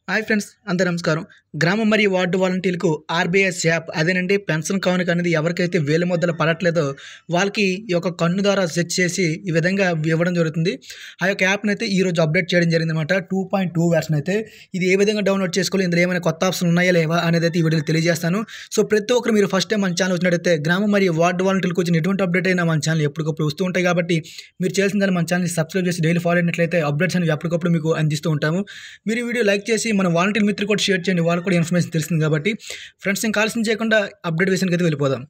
Hi friends, అందరూ నమస్కారం. గ్రామ మరియు వార్డు వాలంటీర్లకు ఆర్బీఎస్ యాప్ అదేనండి. పెన్షన్ కానుక అనేది ఎవరికైతే వేలి ముద్దలు పడట్లేదో వాళ్ళకి ఈ యొక్క కన్ను ద్వారా సెట్ చేసి ఈ విధంగా ఇవ్వడం జరుగుతుంది. ఆ యొక్క యాప్ని అయితే ఈరోజు అప్డేట్ చేయడం జరిగిందన్నమాట. 2.2 వెర్షన్ అయితే ఇది ఏ విధంగా డౌన్లోడ్ చేసుకోవాలి, ఇందులో ఏమైనా కొత్త ఆప్షన్ ఉన్నాయా లేవా అనేది అయితే ఈ వీడియోలో తెలియజేస్తాను. సో ప్రతి ఒక్కరు మీరు ఫస్ట్ టైం మన ఛానల్ వచ్చినట్టయితే గ్రామ మరియు వార్డు వాలంటీర్లకు వచ్చిన ఎటువంటి అప్డేట్ అయినా మన ఛానల్ ఎప్పటికప్పుడు వస్తూ ఉంటాయి కాబట్టి మీరు చేయాల్సిందని మన ఛానల్ని సబ్స్క్రైబ్ చేసి డైలీ ఫాలో అయినట్లయితే అప్డేట్స్ అనేవి ఎప్పటికప్పుడు మీకు అందిస్తూ ఉంటాము. మీరు ఈ వీడియో లైక్ చేసి మన వాలంటీర్ మిత్రులు కూడా షేర్ చేయండి, వాళ్ళు కూడా ఇన్ఫర్మేషన్ తెలిసింది కాబట్టి. ఫ్రెండ్స్, ఇంకా ఆలస్యం చేయకుండా అప్డేట్ విషయానికి అయితే వెళ్ళిపోదాం.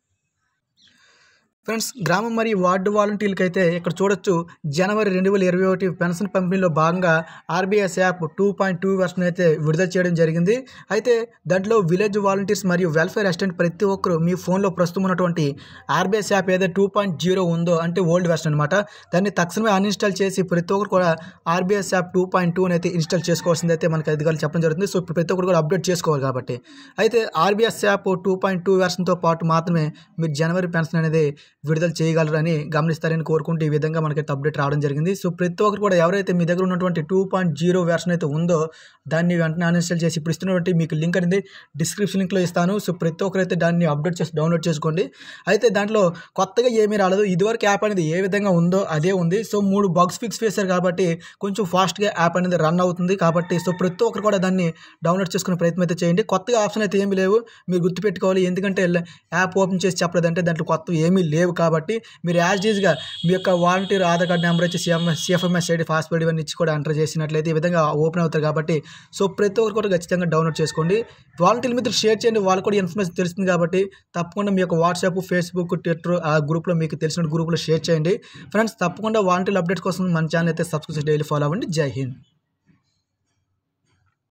ఫ్రెండ్స్, గ్రామం మరియు వార్డు వాలంటీర్లకి అయితే ఇక్కడ చూడొచ్చు, జనవరి 2021 పెన్షన్ పంపిణీలో భాగంగా ఆర్బీఎస్ యాప్ 2.2 వెర్షన్ అయితే విడుదల చేయడం జరిగింది. అయితే దాంట్లో విలేజ్ వాలంటీర్స్ మరియు వెల్ఫేర్ అసిస్టెంట్ ప్రతి ఒక్కరు మీ ఫోన్లో ప్రస్తుతం ఉన్నటువంటి ఆర్బీఎస్ యాప్ ఏదైతే 2.0 ఉందో అంటే ఓల్డ్ వెర్షన్ అనమాట, దాన్ని తక్షణమే అన్ఇన్స్టాల్ చేసి ప్రతి ఒక్కరు కూడా ఆర్బీఎస్ యాప్ 2.2 అయితే ఇన్స్టాల్ చేసుకోవాల్సింది అయితే మనకి అధికారులు చెప్పడం జరుగుతుంది. సో ఇప్పుడు ప్రతి ఒక్కరు కూడా అప్డేట్ చేసుకోవాలి కాబట్టి. అయితే ఆర్బీఎస్ యాప్ 2.2 వెర్షన్తో పాటు మాత్రమే మీరు జనవరి పెన్షన్ అనేది విడుదల చేయగలరని గమనిస్తారని కోరుకుంటూ ఈ విధంగా మనకైతే అప్డేట్ రావడం జరిగింది. సో ప్రతి ఒక్కరు కూడా ఎవరైతే మీ దగ్గర ఉన్నటువంటి 2.0 వెర్షన్ అయితే ఉందో దాన్ని వెంటనే అన్ఇన్స్టాల్ చేసి ఇప్పుడు ఇస్తున్నటువంటి మీకు లింక్ అనేది డిస్క్రిప్షన్ లింక్లో ఇస్తాను. సో ప్రతి ఒక్కరైతే దాన్ని అప్డేట్ చేసి డౌన్లోడ్ చేసుకోండి. అయితే దాంట్లో కొత్తగా ఏమీ రాలేదు, ఇదివరకు యాప్ అనేది ఏ విధంగా ఉందో అదే ఉంది. సో 3 బగ్స్ ఫిక్స్ చేశారు కాబట్టి కొంచెం ఫాస్ట్గా యాప్ అనేది రన్ అవుతుంది కాబట్టి సో ప్రతి ఒక్కరు కూడా దాన్ని డౌన్లోడ్ చేసుకునే ప్రయత్నం అయితే చేయండి. కొత్తగా ఆప్షన్ అయితే ఏమీ లేవు, మీరు గుర్తుపెట్టుకోవాలి. ఎందుకంటే యాప్ ఓపెన్ చేసి చెప్పలేదంటే దాంట్లో కొత్తగా ఏమీ లేవు కాబట్టి మీరు యాజ్ ఈజ్గా మీ యొక్క వాలంటీర్ ఆధార్ కార్డు నెంబర్ వచ్చి సిఎఫ్ఎంఎస్ ఐడి పాస్వర్డ్ ఇవన్నీ ఇచ్చి కూడా ఎంటర్ చేసినట్లయితే ఈ విధంగా ఓపెన్ అవుతారు కాబట్టి సో ప్రతి ఒక్కరు కూడా ఖచ్చితంగా డౌన్లోడ్ చేసుకోండి. వాలంటీర్ మిత్రులు షేర్ చేయండి, వాళ్ళు కూడా ఇన్ఫర్మేషన్ తెలుస్తుంది కాబట్టి తప్పకుండా మీ యొక్క వాట్సాప్, ఫేస్బుక్, ట్విట్టర్ ఆ గ్రూప్లో మీకు తెలిసిన గ్రూప్లో షేర్ చేయండి. ఫ్రెండ్స్, తప్పకుండా వాలంటీర్ అప్డేట్స్ కోసం మన ఛానల్ అయితే సబ్స్క్రైబ్ చేసి డైలీ ఫాలో అవ్వండి. జై హింద్.